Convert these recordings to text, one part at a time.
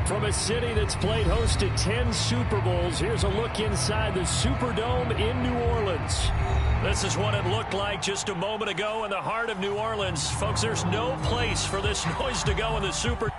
From a city that's played host to 10 Super Bowls, here's a look inside the Superdome in New Orleans. This is what it looked like just a moment ago in the heart of New Orleans. Folks, there's no place for this noise to go in the Superdome.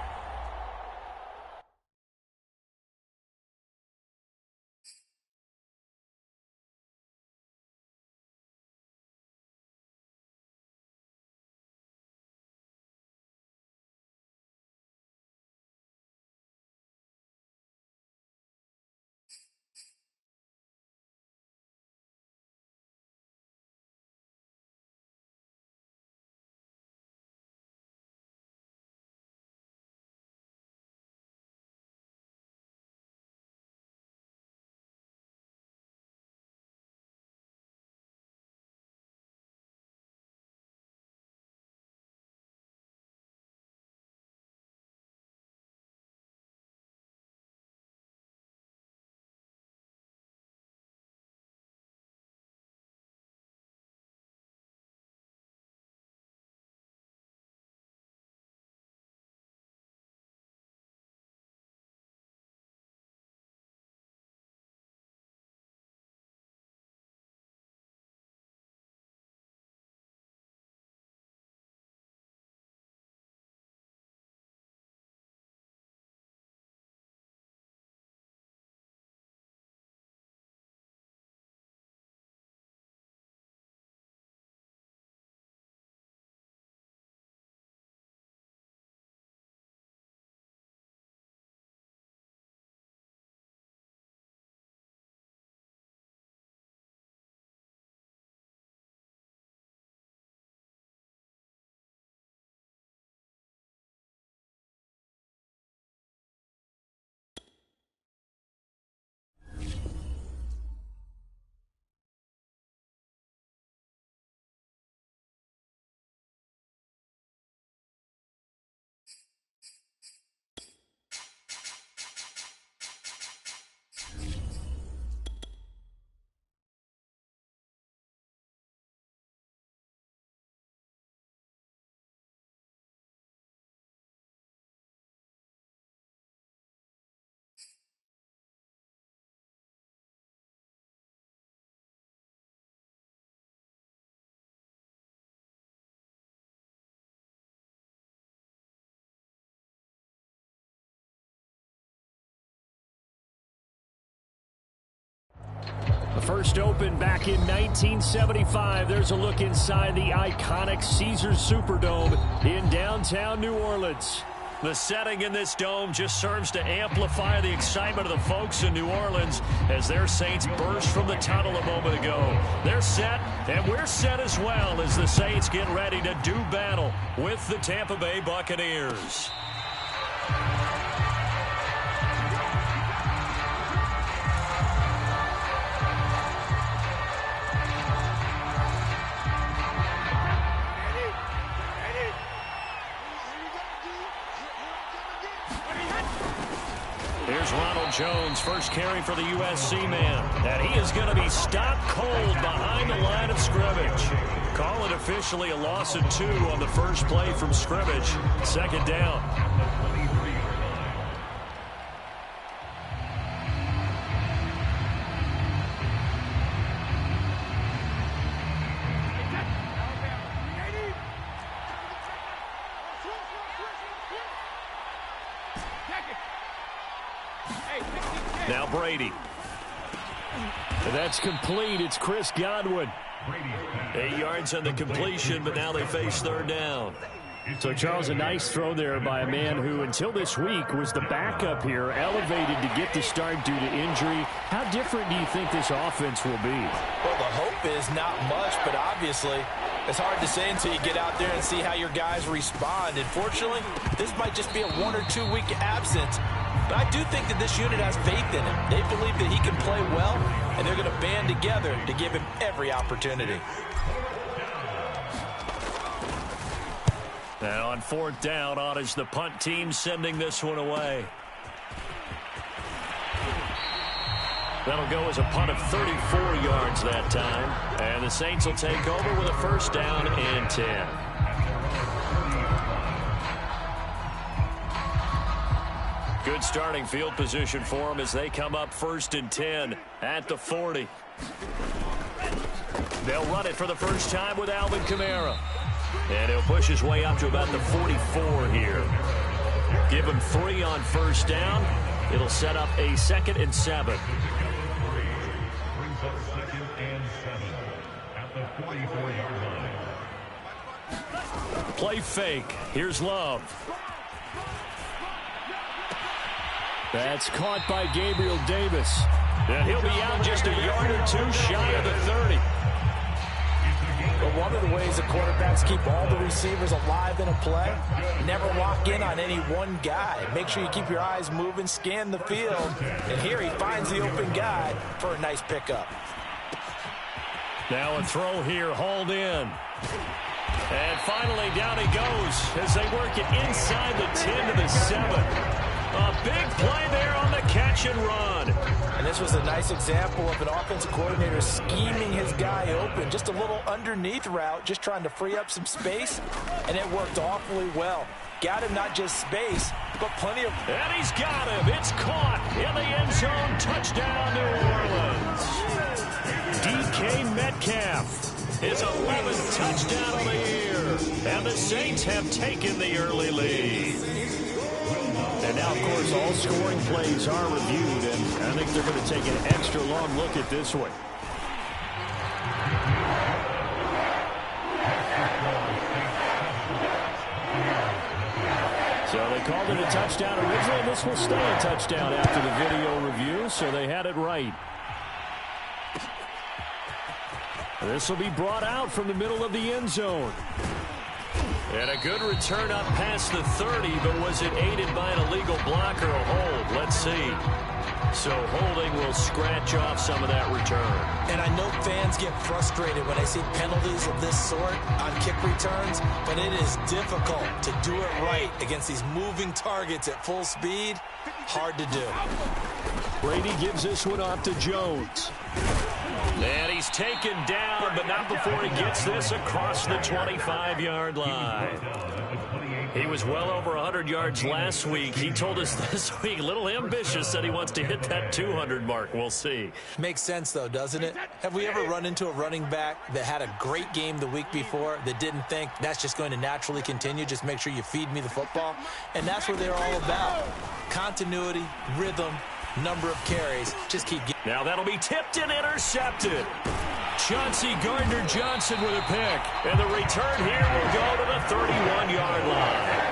The first opened back in 1975. There's a look inside the iconic Caesars Superdome in downtown New Orleans. The setting in this dome just serves to amplify the excitement of the folks in New Orleans as their Saints burst from the tunnel a moment ago. They're set, and we're set as well as the Saints get ready to do battle with the Tampa Bay Buccaneers. Here's Ronald Jones, first carry for the USC man. And he is going to be stopped cold behind the line of scrimmage. Call it officially a loss of 2 on the first play from scrimmage. Second down. Now Brady. That's complete. It's Chris Godwin. 8 yards on the completion, but now they face third down. So, Charles, a nice throw there by a man who, until this week, was the backup here, elevated to get the start due to injury. How different do you think this offense will be? Well, the hope is not much, but obviously it's hard to say until you get out there and see how your guys respond. And fortunately, this might just be a 1 or 2 week absence. But I do think that this unit has faith in him. They believe that he can play well, and they're going to band together to give him every opportunity. And on fourth down, on is the punt team sending this one away. That'll go as a punt of 34 yards that time. And the Saints will take over with a first down and 10. Good starting field position for them as they come up 1st and 10 at the 40. They'll run it for the first time with Alvin Kamara. And he'll push his way up to about the 44 here. Give him 3 on 1st down. It'll set up a 2nd and 7. Play fake. Here's Love. That's caught by Gabriel Davis. And he'll be out just a yard or 2 shy of the 30. But one of the ways the quarterbacks keep all the receivers alive in a play, never lock in on any one guy. Make sure you keep your eyes moving, scan the field. And here he finds the open guy for a nice pickup. Now a throw here, hauled in. And finally down he goes as they work it inside the 10 to the 7. A big play there on the catch and run. And this was a nice example of an offensive coordinator scheming his guy open. Just a little underneath route, just trying to free up some space, and it worked awfully well. Got him not just space, but plenty of... And he's got him. It's caught in the end zone. Touchdown, New Orleans. DK Metcalf, his 11th touchdown of the year. And the Saints have taken the early lead. And now, of course, all scoring plays are reviewed, and I think they're going to take an extra long look at this one. So they called it a touchdown originally. This will stay a touchdown after the video review, so they had it right. This will be brought out from the middle of the end zone. And a good return up past the 30, but was it aided by an illegal block or a hold? Let's see. So holding will scratch off some of that return. And I know fans get frustrated when they see penalties of this sort on kick returns, but it is difficult to do it right against these moving targets at full speed. Hard to do. Brady gives this one off to Jones. And he's taken down, but not before he gets this across the 25-yard line. He was well over 100 yards last week. He told us this week, a little ambitious, said he wants to hit that 200 mark. We'll see. Makes sense, though, doesn't it? Have we ever run into a running back that had a great game the week before that didn't think that's just going to naturally continue? Just make sure you feed me the football. And that's what they're all about. Continuity, rhythm, number of carries. Just keep getting. Now that'll be tipped and intercepted. Chauncey Gardner-Johnson with a pick. And the return here will go to the 31-yard line.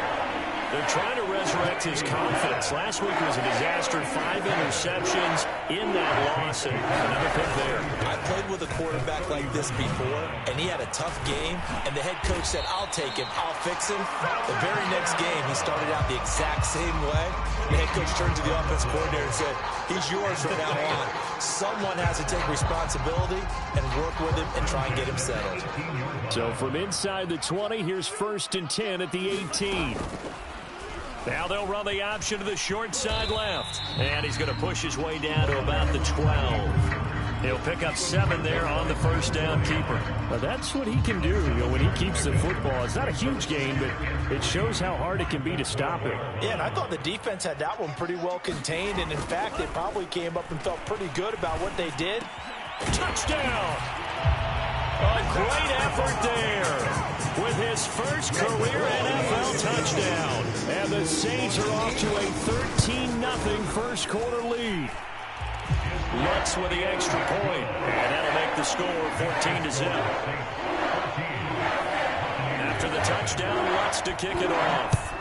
They're trying to resurrect his confidence. Last week was a disaster. 5 interceptions in that loss, and another pick there. I played with a quarterback like this before, and he had a tough game, and the head coach said, I'll take him, I'll fix him. The very next game, he started out the exact same way. The head coach turned to the offensive coordinator and said, he's yours from now on. Someone has to take responsibility and work with him and try and get him settled. So from inside the 20, here's 1st and 10 at the 18. Now they'll run the option to the short side left. And he's going to push his way down to about the 12. He'll pick up 7 there on the first down keeper. But that's what he can do, when he keeps the football. It's not a huge gain, but it shows how hard it can be to stop him. Yeah, and I thought the defense had that one pretty well contained. And, in fact, they probably came up and felt pretty good about what they did. Touchdown! A great effort there with his first career NFL touchdown. And the Saints are off to a 13-0 first quarter lead. Lutz with the extra point, and that'll make the score 14-0. After the touchdown, Lutz to kick it off.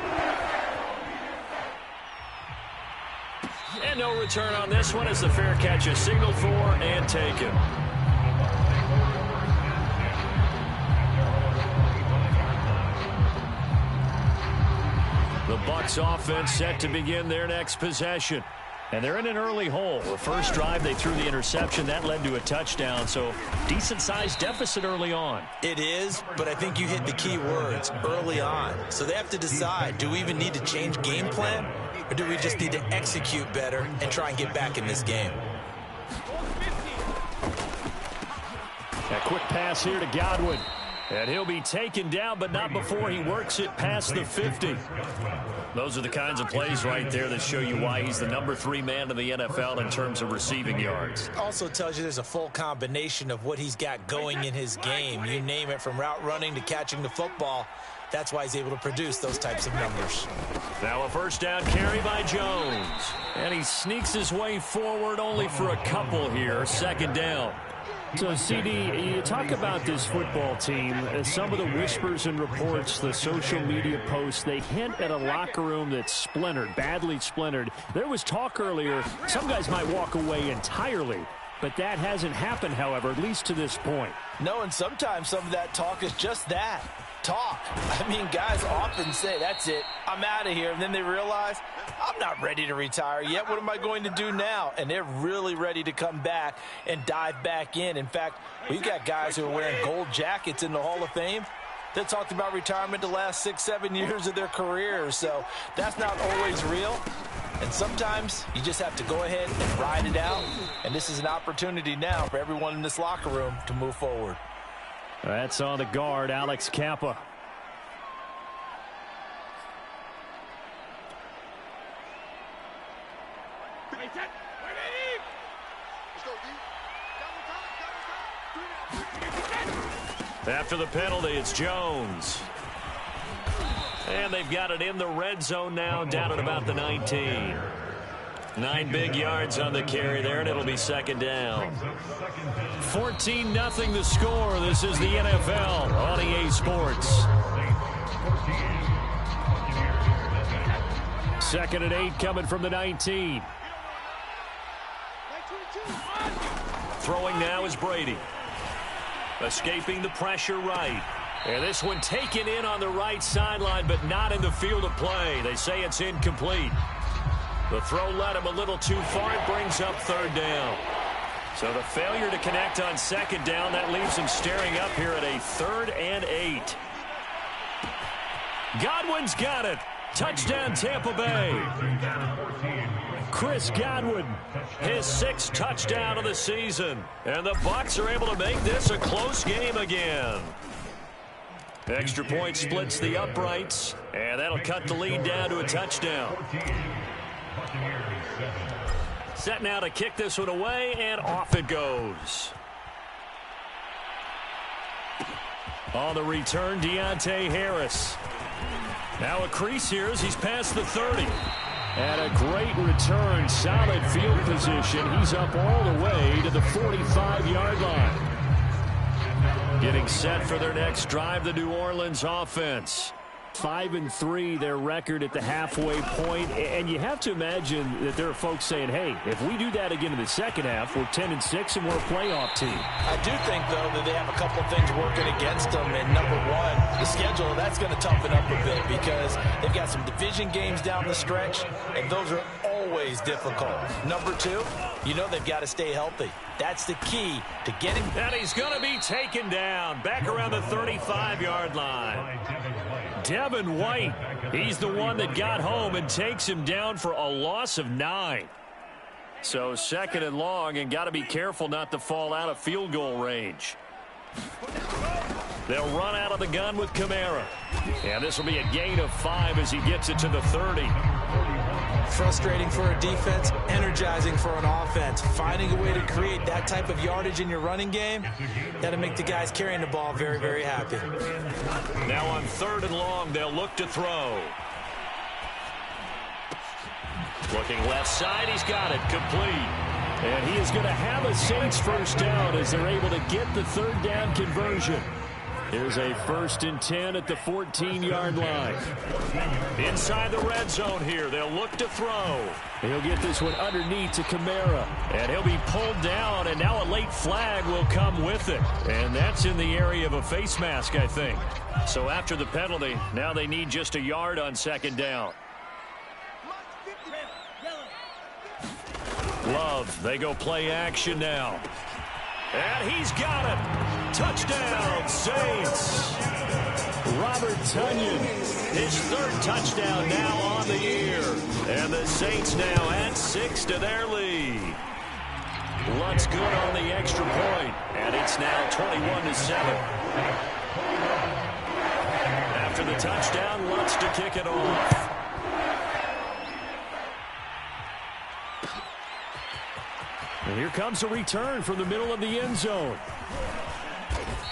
And no return on this one as the fair catch is signaled for and taken. The Bucs offense set to begin their next possession. And they're in an early hole. The first drive, they threw the interception. That led to a touchdown, so decent-sized deficit early on. It is, but I think you hit the key words, early on. So they have to decide, do we even need to change game plan, or do we just need to execute better and try and get back in this game? A quick pass here to Godwin. And he'll be taken down, but not before he works it past the 50. Those are the kinds of plays right there that show you why he's the #3 man in the NFL in terms of receiving yards. Also tells you there's a full combination of what he's got going in his game. You name it, from route running to catching the football. That's why he's able to produce those types of numbers. Now a first down carry by Jones. And he sneaks his way forward only for a couple here. Second down. So, CD, you talk about this football team, some of the whispers and reports, the social media posts, they hint at a locker room that's splintered, badly splintered. There was talk earlier, some guys might walk away entirely, but that hasn't happened, however, at least to this point. No, and sometimes some of that talk is just that. Talk. I mean, guys often say, that's it, I'm out of here. And then they realize, I'm not ready to retire yet. What am I going to do now? And they're really ready to come back and dive back in. In fact, we've got guys who are wearing gold jackets in the Hall of Fame that talked about retirement the last 6-7 years of their careers. So that's not always real. And sometimes you just have to go ahead and ride it out. And this is an opportunity now for everyone in this locker room to move forward. That's on the guard, Alex Kappa. After the penalty, it's Jones. And they've got it in the red zone now, down at about the 19. 9 big yards on the carry there, and it'll be second down. 14-0 the score. This is the NFL on EA Sports. Second and 8 coming from the 19. Throwing now is Brady. Escaping the pressure right. And this one taken in on the right sideline, but not in the field of play. They say it's incomplete. The throw led him a little too far. It brings up third down. So the failure to connect on second down, that leaves him staring up here at a 3rd and 8. Godwin's got it. Touchdown, Tampa Bay. Chris Godwin, his 6th touchdown of the season. And the Bucs are able to make this a close game again. Extra point splits the uprights, and that'll cut the lead down to a touchdown. Set now to kick this one away, and off it goes. On the return, Deontay Harris. Now a crease here as he's past the 30. And a great return, solid field position. He's up all the way to the 45-yard line. Getting set for their next drive, the New Orleans offense. 5-3, their record at the halfway point. And you have to imagine that there are folks saying, hey, if we do that again in the second half, we're 10-6 and we're a playoff team. I do think, though, that they have a couple of things working against them. And number one, the schedule, that's going to toughen up a bit because they've got some division games down the stretch, and those are always difficult. Number two, you know they've got to stay healthy. That's the key to getting. And he's going to be taken down back around the 35-yard line. Devin White, he's the one that got home and takes him down for a loss of 9. So second and long, and got to be careful not to fall out of field goal range. They'll run out of the gun with Kamara. And this will be a gain of 5 as he gets it to the 30. Frustrating for a defense, energizing for an offense. Finding a way to create that type of yardage in your running game, that'll make the guys carrying the ball very, very happy. Now on 3rd and long, they'll look to throw. Looking left side, he's got it, complete. And he is going to have a Saints first down as they're able to get the 3rd down conversion. Here's a 1st and 10 at the 14-yard line. Inside the red zone here. They'll look to throw. He'll get this one underneath to Kamara. And he'll be pulled down, and now a late flag will come with it. And that's in the area of a face mask, I think. So after the penalty, now they need just a yard on 2nd down. Love, they go play action now. And he's got it. Touchdown, Saints. Robert Tonyan, his 3rd touchdown now on the year. And the Saints now add 6 to their lead. Lutz good on the extra point. And it's now 21-7. After the touchdown, wants to kick it off. And here comes a return from the middle of the end zone.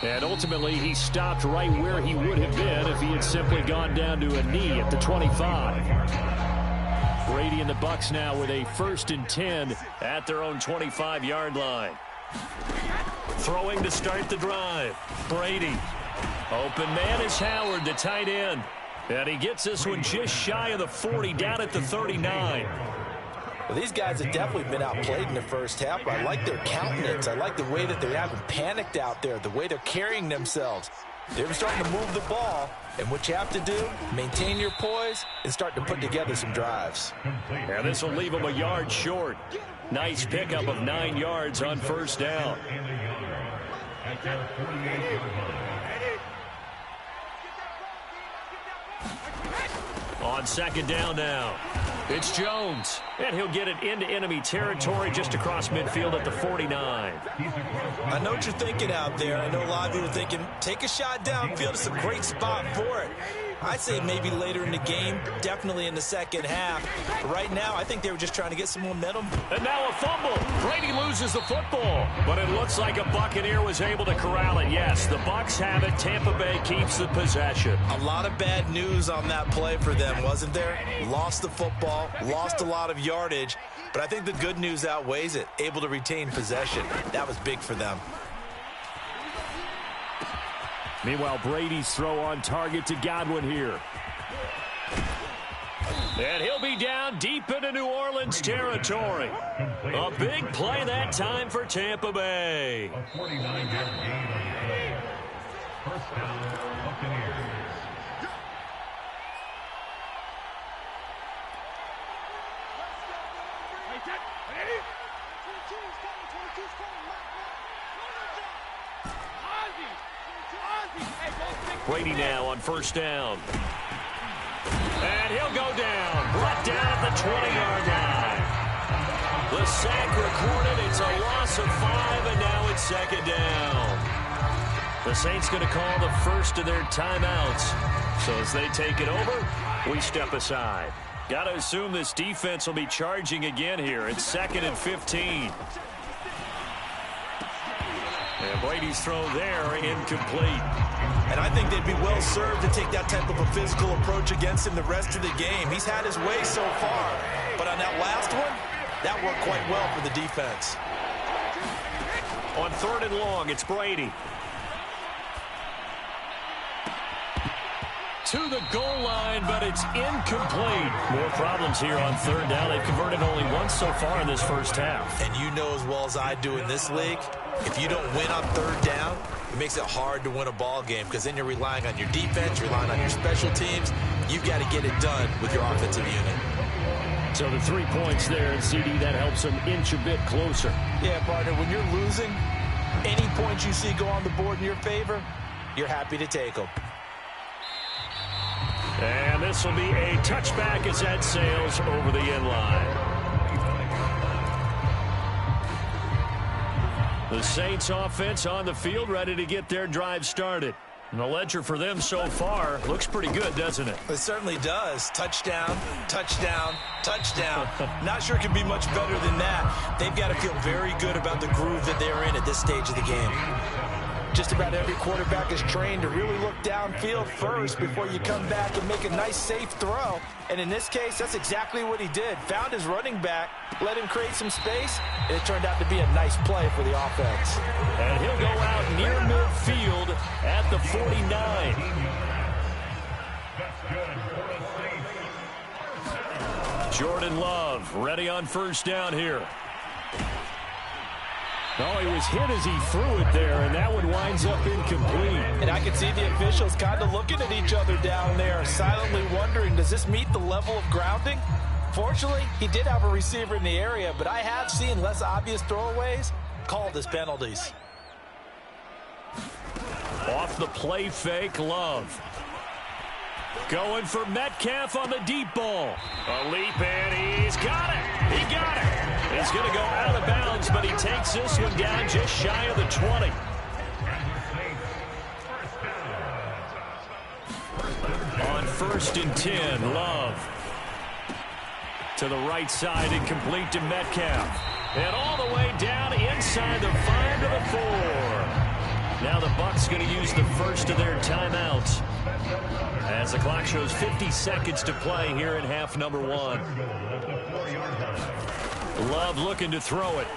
And ultimately, he stopped right where he would have been if he had simply gone down to a knee at the 25. Brady and the Bucs now with a 1st and 10 at their own 25-yard line. Throwing to start the drive. Brady. Open man is Howard, the tight end. And he gets this one just shy of the 40, down at the 39. Well, these guys have definitely been outplayed in the first half, but I like their countenance. I like the way that they haven't panicked out there, the way they're carrying themselves. They're starting to move the ball, and what you have to do, maintain your poise and start to put together some drives. And this will leave them a yard short. Nice pickup of 9 yards on 1st down. On 2nd down now, it's Jones. And he'll get it into enemy territory just across midfield at the 49. I know what you're thinking out there. I know a lot of you are thinking, take a shot downfield. It's a great spot for it. I'd say maybe later in the game, definitely in the second half. But right now, I think they were just trying to get some momentum. And now a fumble. Brady loses the football. But it looks like a Buccaneer was able to corral it. Yes, the Bucs have it. Tampa Bay keeps the possession. A lot of bad news on that play for them, wasn't there? Lost the football, lost a lot of yardage. But I think the good news outweighs it. Able to retain possession. That was big for them. Meanwhile, Brady's throw on target to Godwin here. And he'll be down deep into New Orleans territory. A big play that time for Tampa Bay. A 49-yard gain on the play. 1st down, Buccaneers. Brady now on 1st down. And he'll go down. Brought down at the 20-yard line. The sack recorded. It's a loss of 5, and now it's 2nd down. The Saints going to call the first of their timeouts. So as they take it over, we step aside. Got to assume this defense will be charging again here. It's 2nd and 15. And Brady's throw there incomplete. And I think they'd be well served to take that type of a physical approach against him the rest of the game. He's had his way so far. But on that last one, that worked quite well for the defense. On 3rd and long, it's Brady. To the goal line, but it's incomplete. More problems here on 3rd down. They've converted only once so far in this first half. And you know as well as I do in this league, if you don't win on 3rd down, it makes it hard to win a ball game because then you're relying on your defense, relying on your special teams. You've got to get it done with your offensive unit. So the 3 points there, and CD, that helps them inch a bit closer. Yeah, partner, when you're losing, any points you see go on the board in your favor, you're happy to take them. And this will be a touchback as that sails over the end line. The Saints offense on the field, ready to get their drive started. And the ledger for them so far looks pretty good, doesn't it? It certainly does. Touchdown, touchdown, touchdown. Not sure it can be much better than that. They've got to feel very good about the groove that they're in at this stage of the game. Just about every quarterback is trained to really look downfield first before you come back and make a nice, safe throw. And in this case, that's exactly what he did. Found his running back, let him create some space, and it turned out to be a nice play for the offense. And he'll go out near midfield at the 49. Jordan Love ready on 1st down here. Oh, he was hit as he threw it there, and that one winds up incomplete. And I can see the officials kind of looking at each other down there, silently wondering, does this meet the level of grounding? Fortunately, he did have a receiver in the area, but I have seen less obvious throwaways called as penalties. Off the play fake, Love. Going for Metcalf on the deep ball. A leap, and he's got it. He got it. He's going to go out of bounds, but he takes this one down just shy of the 20. first and 10. Love. To the right side, incomplete to Metcalf. And all the way down inside the 5 to the 4. Now the Bucs going to use the first of their timeouts as the clock shows 50 seconds to play here in half number 1. Love looking to throw it.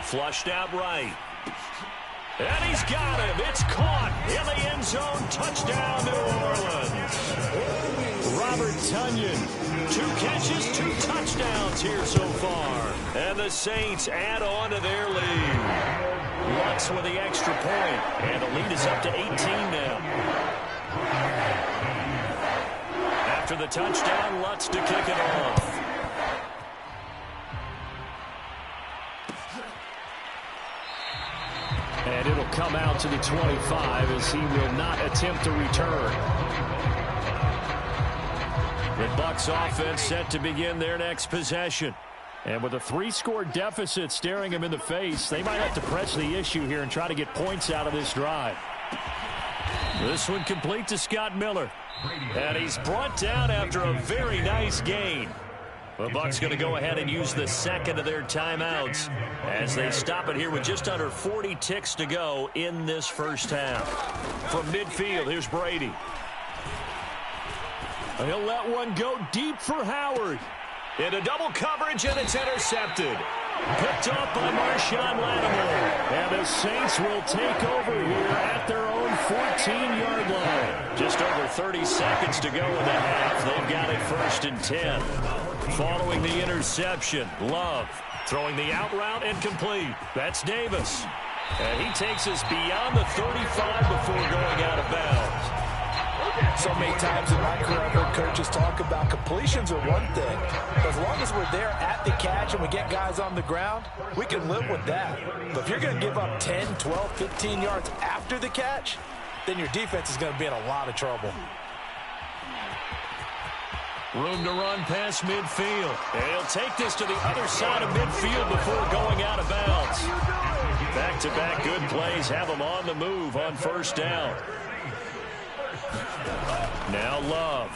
Flushed out right. And he's got him. It's caught in the end zone. Touchdown, New Orleans. Robert Tonyan, 2 catches, 2 touchdowns here so far. And the Saints add on to their lead. Lutz with the extra point. And the lead is up to 18 now. After the touchdown, Lutz to kick it off. And it'll come out to the 25 as he will not attempt to return. The Bucs offense set to begin their next possession. And with a 3-score deficit staring him in the face, they might have to press the issue here and try to get points out of this drive. This one complete to Scott Miller. And he's brought down after a very nice gain. The Bucs going to go ahead and use the second of their timeouts as they stop it here with just under 40 ticks to go in this first half. From midfield, here's Brady. He'll let one go deep for Howard. Into double coverage, and it's intercepted. Picked up by Marshawn Lattimore. And the Saints will take over here at their own 14-yard line. Just over 30 seconds to go in the half. They've got it first and 10. Following the interception, Love throwing the out route and complete. That's Davis. And he takes us beyond the 35 before going out of bounds. So many times in my career, I've heard coaches talk about completions are one thing. As long as we're there at the catch and we get guys on the ground, we can live with that. But if you're going to give up 10, 12, 15 yards after the catch, then your defense is going to be in a lot of trouble. Room to run past midfield. And he'll take this to the other side of midfield before going out of bounds. Back-to-back good plays have him on the move on first down. Now Love.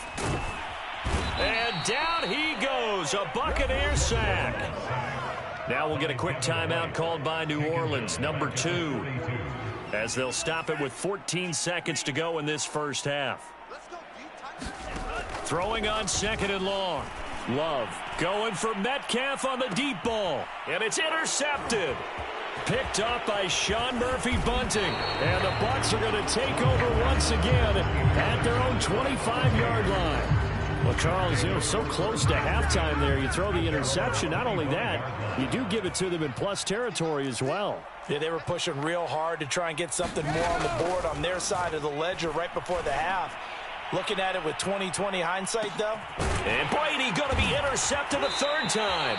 And down he goes. A Buccaneer sack. Now we'll get a quick timeout called by New Orleans, number 2. As they'll stop it with 14 seconds to go in this first half. Throwing on second and long. Love going for Metcalf on the deep ball. And it's intercepted. Picked up by Sean Murphy-Bunting. And the Bucs are going to take over once again at their own 25-yard line. Well, Charles, so close to halftime there. You throw the interception. Not only that, you do give it to them in plus territory as well. Yeah, they were pushing real hard to try and get something more on the board on their side of the ledger right before the half. Looking at it with 20/20 hindsight, though. And Brady going to be intercepted a third time.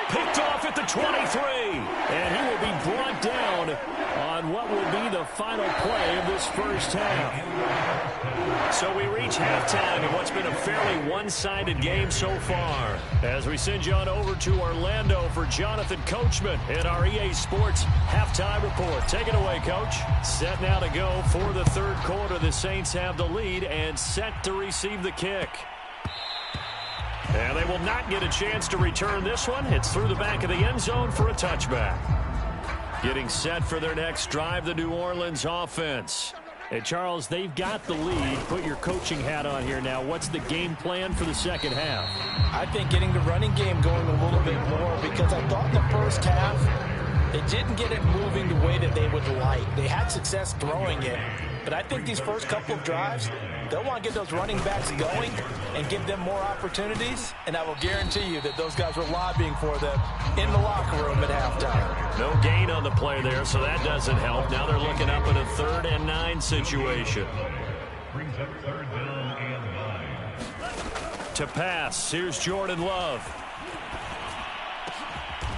Picked off at the 23. And he will be brought down on what will be the final play of this first half. So we reach halftime in what's been a fairly one-sided game so far. As we send you on over to Orlando for Jonathan Coachman in our EA Sports Halftime Report. Take it away, Coach. Set now to go for the third quarter. The Saints have the lead and set to receive the kick. And they will not get a chance to return this one. It's through the back of the end zone for a touchback. Getting set for their next drive, the New Orleans offense. Hey, Charles, they've got the lead. Put your coaching hat on here now. What's the game plan for the second half? I think getting the running game going a little bit more, because I thought in the first half they didn't get it moving the way that they would like. They had success throwing it, but I think these first couple of drives, they'll want to get those running backs going and give them more opportunities, and I will guarantee you that those guys were lobbying for them in the locker room at halftime. No gain on the play there, so that doesn't help. Now they're looking up at a 3rd and 9 situation. Brings up 3rd down and 9. To pass, here's Jordan Love.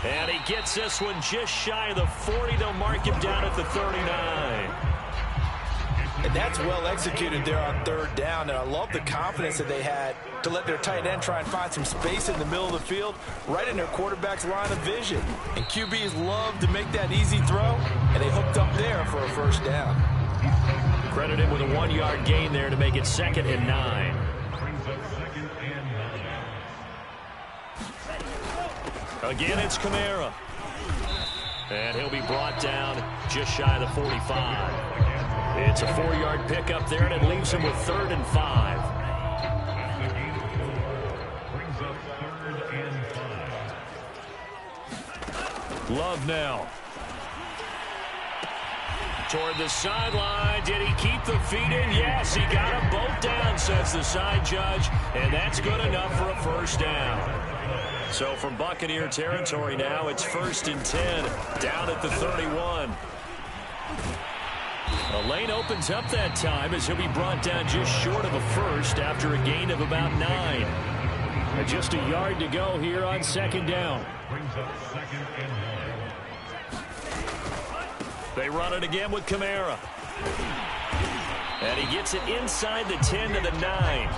And he gets this one just shy of the 40. They'll mark him down at the 39. And that's well executed there on 3rd down. And I love the confidence that they had to let their tight end try and find some space in the middle of the field, right in their quarterback's line of vision. And QBs love to make that easy throw, and they hooked up there for a first down. Credit him with a 1-yard gain there to make it 2nd and 9. Brings up 2nd and 9. Again, it's Kamara. And he'll be brought down just shy of the 45. It's a 4-yard pickup there, and it leaves him with 3rd and 5. Brings up 3rd and 5. Love now. Toward the sideline. Did he keep the feet in? Yes, he got them both down, says the side judge. And that's good enough for a first down. So from Buccaneer territory now, it's 1st and 10, down at the 31. The lane opens up that time as he'll be brought down just short of a first after a gain of about 9. And just a yard to go here on 2nd down. Brings up 2nd and 1. They run it again with Kamara. And he gets it inside the 10 to the 9.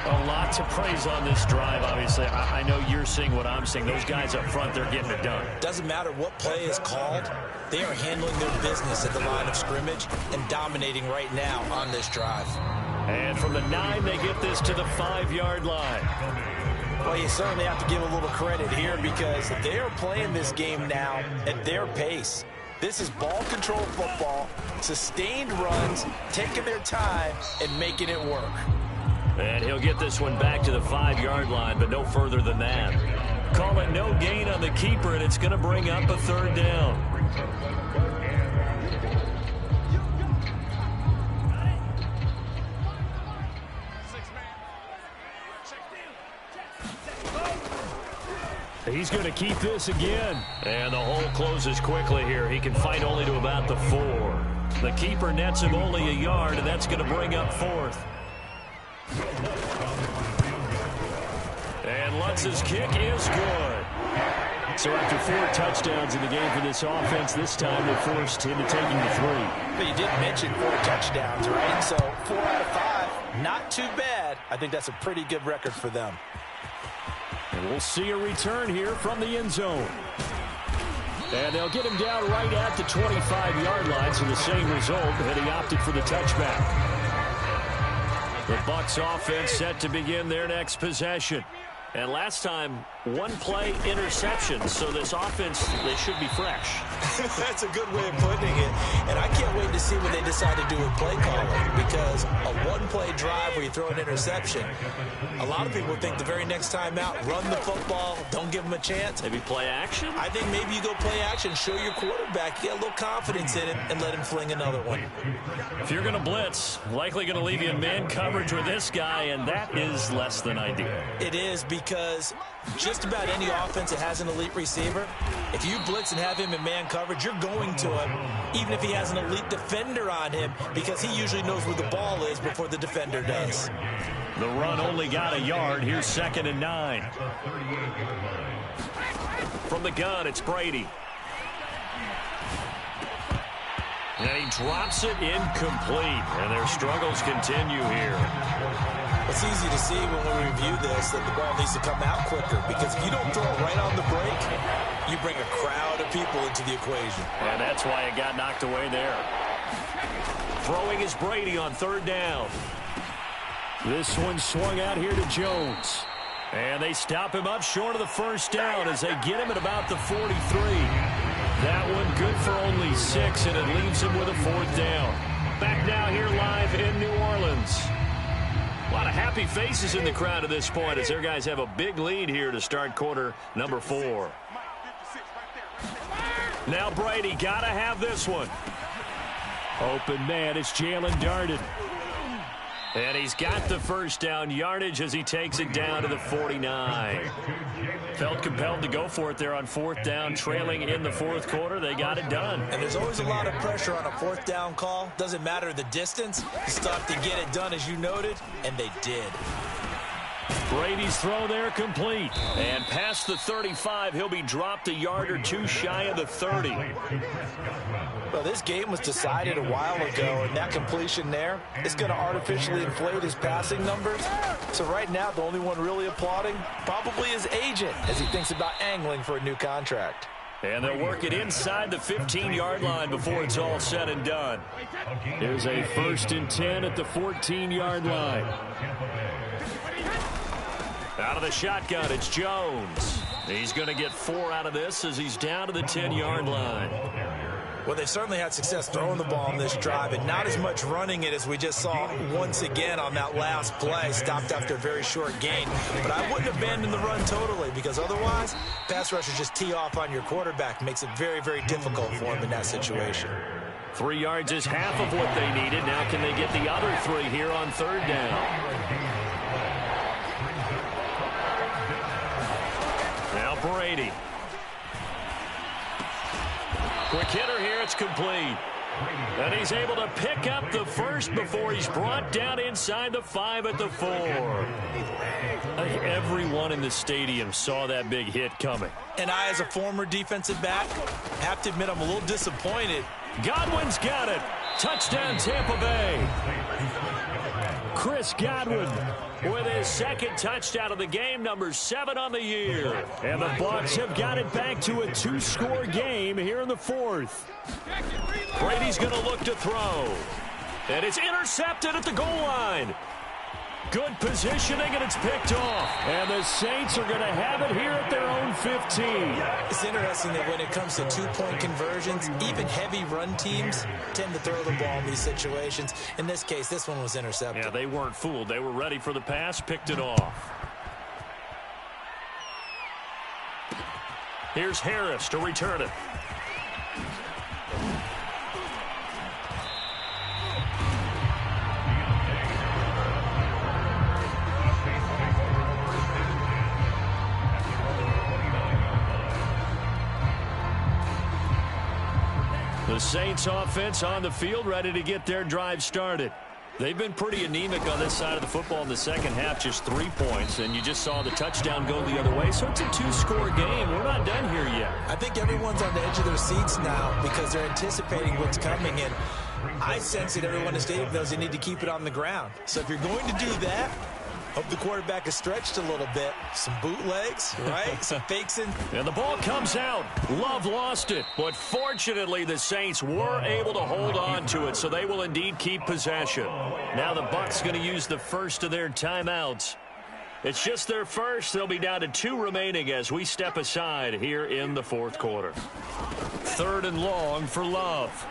A lot to praise on this drive, obviously. I know you're seeing what I'm seeing. Those guys up front, they're getting it done. Doesn't matter what play is called. They are handling their business at the line of scrimmage and dominating right now on this drive. And from the 9, they get this to the 5-yard line. Well, you certainly have to give a little credit here because they are playing this game now at their pace. This is ball control football, sustained runs, taking their time, and making it work. And he'll get this one back to the 5-yard line, but no further than that. Call it no gain on the keeper, and it's going to bring up a 3rd down. He's going to keep this again. And the hole closes quickly here. He can fight only to about the 4. The keeper nets him only a yard, and that's going to bring up 4th. And Lutz's kick is good. So after 4 touchdowns in the game for this offense, this time they're forced into taking the 3. But you did mention 4 touchdowns, right? So 4 out of 5, not too bad. I think that's a pretty good record for them. And we'll see a return here from the end zone. And they'll get him down right at the 25-yard line, so the same result, and he opted for the touchback. The Bucs offense set to begin their next possession. And last time, 1-play interception. So this offense, they should be fresh. That's a good way of putting it. And I can't wait to see what they decide to do with play calling. Because a 1-play drive where you throw an interception, a lot of people think the very next time out, run the football, don't give them a chance. Maybe play action? I think maybe you go play action, show your quarterback, get a little confidence in him, and let him fling another one. If you're going to blitz, likely going to leave you in man coverage with this guy, and that is less than ideal. It is because just about any offense that has an elite receiver, if you blitz and have him in man coverage, you're going to him, even if he has an elite defender on him, because he usually knows where the ball is before the defender does. The run only got a yard. Here's 2nd and 9. From the gun, it's Brady. And he drops it incomplete, and their struggles continue here. It's easy to see when we review this that the ball needs to come out quicker, because if you don't throw it right on the break, you bring a crowd of people into the equation. And that's why it got knocked away there. Throwing is Brady on 3rd down. This one swung out here to Jones. And they stop him up short of the 1st down as they get him at about the 43. That one good for only 6, and it leaves him with a 4th down. Back now here live in New Orleans. A lot of happy faces in the crowd at this point as their guys have a big lead here to start quarter number 4. Now Brady got to have this one. Open man, it's Jalen Darden. And he's got the 1st down yardage as he takes it down to the 49. Felt compelled to go for it there on 4th down, trailing in the 4th quarter. They got it done. And there's always a lot of pressure on a 4th down call. Doesn't matter the distance. You still have to get it done, as you noted, and they did. Brady's throw there complete. And past the 35, he'll be dropped a yard or 2 shy of the 30. Well, this game was decided a while ago, and that completion there is going to artificially inflate his passing numbers. So right now, the only one really applauding probably his agent as he thinks about angling for a new contract. And they'll work it inside the 15-yard line before it's all said and done. Here's a 1st and 10 at the 14-yard line. Out of the shotgun, it's Jones. He's going to get 4 out of this as he's down to the 10-yard line. Well, they've certainly had success throwing the ball on this drive and not as much running it as we just saw once again on that last play. Stopped after a very short gain. But I wouldn't abandon the run totally because otherwise, pass rushers just tee off on your quarterback. Makes it very, very difficult for him in that situation. 3 yards is half of what they needed. Now can they get the other 3 here on 3rd down? Now Brady. Quick hitter here, it's complete. And he's able to pick up the first before he's brought down inside the 5 at the 4. Everyone in the stadium saw that big hit coming. And I, as a former defensive back, have to admit I'm a little disappointed. Godwin's got it. Touchdown, Tampa Bay. Chris Godwin with his 2nd touchdown of the game, number 7 on the year. And the Bucs have got it back to a 2-score game here in the 4th. Brady's going to look to throw. And it's intercepted at the goal line. Good positioning, and it's picked off. And the Saints are going to have it here at their own 15. It's interesting that when it comes to 2-point conversions, even heavy run teams tend to throw the ball in these situations. In this case, this one was intercepted. Yeah, they weren't fooled. They were ready for the pass, picked it off. Here's Harris to return it. The Saints offense on the field, ready to get their drive started. They've been pretty anemic on this side of the football in the second half, just 3 points, and you just saw the touchdown go the other way. So it's a 2-score game. We're not done here yet. I think everyone's on the edge of their seats now because they're anticipating what's coming, and I sense that everyone in the stadium knows they need to keep it on the ground. So if you're going to do that, hope the quarterback is stretched a little bit. Some bootlegs, right? Some fakes in. And the ball comes out. Love lost it. But fortunately, the Saints were able to hold on to it, so they will indeed keep possession. Now the Bucs going to use the first of their timeouts. It's just their first. They'll be down to 2 remaining as we step aside here in the 4th quarter. 3rd and long for Love.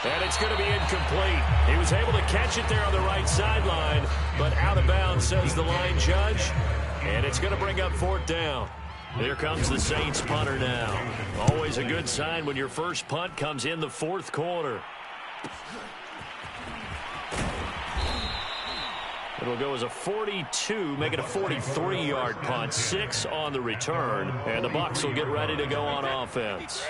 And it's going to be incomplete. He was able to catch it there on the right sideline, but out of bounds, says the line judge. And it's going to bring up 4th down. Here comes the Saints punter now. Always a good sign when your first punt comes in the 4th quarter. It'll go as a 42, make it a 43-yard punt. 6 on the return, and the Bucs will get ready to go on offense.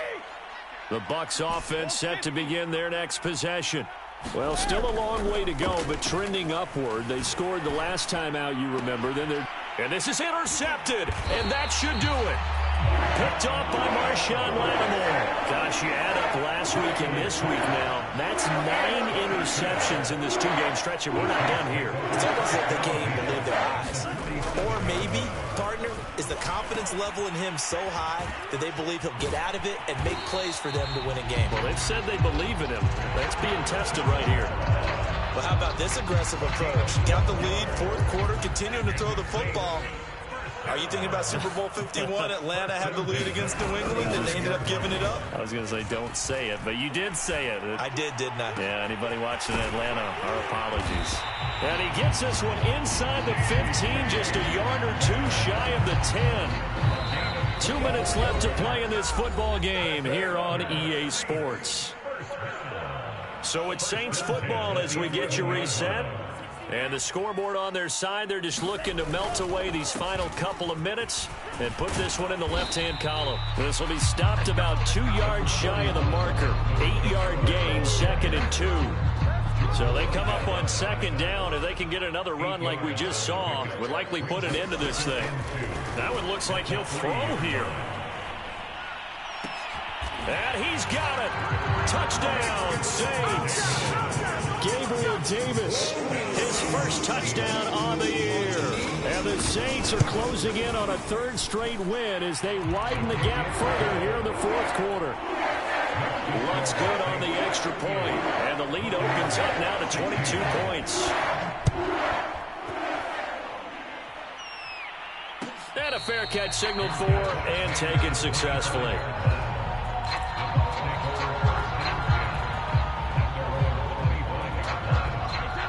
The Bucs offense set to begin their next possession. Well, still a long way to go, but trending upward. They scored the last time out, you remember. And this is intercepted, and that should do it. Picked off by Marshawn Lattimore. Gosh, you add up last week and this week now. That's 9 interceptions in this 2-game stretch, and we're not done here. It's almost like they can't even believe their eyes. Or maybe, partner, is the confidence level in him so high that they believe he'll get out of it and make plays for them to win a game. Well, they've said they believe in him. That's being tested right here. Well, how about this aggressive approach? Got the lead, 4th quarter, continuing to throw the football. Are you thinking about Super Bowl 51? Atlanta had the lead against New England, and they ended up giving it up? I was going to say don't say it, but you did say it. I did, didn't I? Yeah, anybody watching Atlanta, our apologies. And he gets this one inside the 15, just a yard or 2 shy of the 10. 2 minutes left to play in this football game here on EA Sports. So it's Saints football as we get you reset. And the scoreboard on their side, they're just looking to melt away these final couple of minutes and put this one in the left-hand column. This will be stopped about 2 yards shy of the marker. 8-yard gain, 2nd and 2. So they come up on 2nd down. If they can get another run like we just saw, would likely put an end to this thing. That one looks like he'll throw here. And he's got it. Touchdown, Saints. Gabriel Davis, his first touchdown on the year. And the Saints are closing in on a third straight win as they widen the gap further here in the fourth quarter. Luck's good on the extra point, and the lead opens up now to 22 points. And a fair catch signaled for and taken successfully.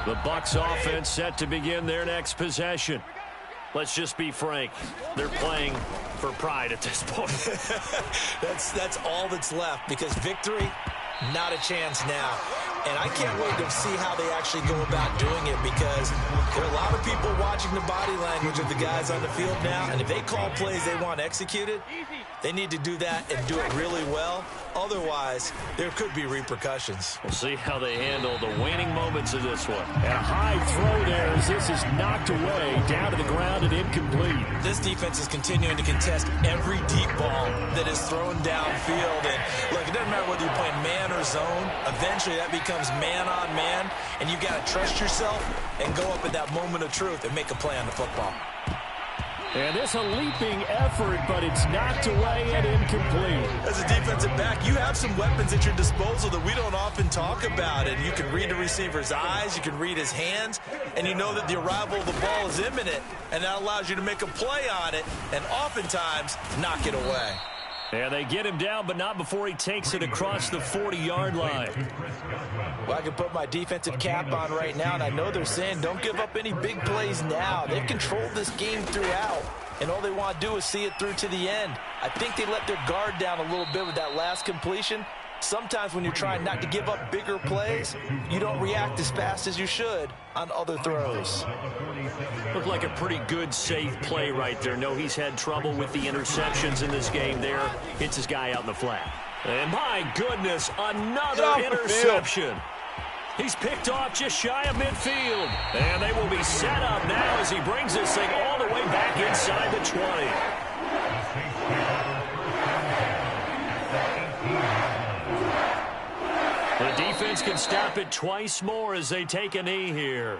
The Bucs offense set to begin their next possession. Let's just be frank. They're playing for pride at this point. That's all that's left, because victory, not a chance now. And I can't wait to see how they actually go about doing it, because there are a lot of people watching the body language of the guys on the field now, and if they call plays they want executed, they need to do that and do it really well. Otherwise, there could be repercussions. We'll see how they handle the waning moments of this one. And a high throw there as this is knocked away, down to the ground and incomplete. This defense is continuing to contest every deep ball that is thrown downfield. And look, it doesn't matter whether you're playing man or zone. Eventually, that becomes man on man, and you got to trust yourself and go up at that moment of truth and make a play on the football. And it's a leaping effort, but it's knocked away and incomplete. As a defensive back, you have some weapons at your disposal that we don't often talk about. And you can read the receiver's eyes, you can read his hands, and you know that the arrival of the ball is imminent, and that allows you to make a play on it and oftentimes knock it away. And they get him down, but not before he takes it across the 40-yard line. Well, I can put my defensive cap on right now, and I know they're saying don't give up any big plays now. They've controlled this game throughout, and all they want to do is see it through to the end. I think they let their guard down a little bit with that last completion. Sometimes when you're trying not to give up bigger plays, you don't react as fast as you should on other throws. Looked like a pretty good, safe play right there. No, he's had trouble with the interceptions in this game there. Hits his guy out in the flat. And my goodness, another interception. He's picked off just shy of midfield. And they will be set up now as he brings this thing all the way back inside the 20. The defense can stop it twice more as they take a knee here.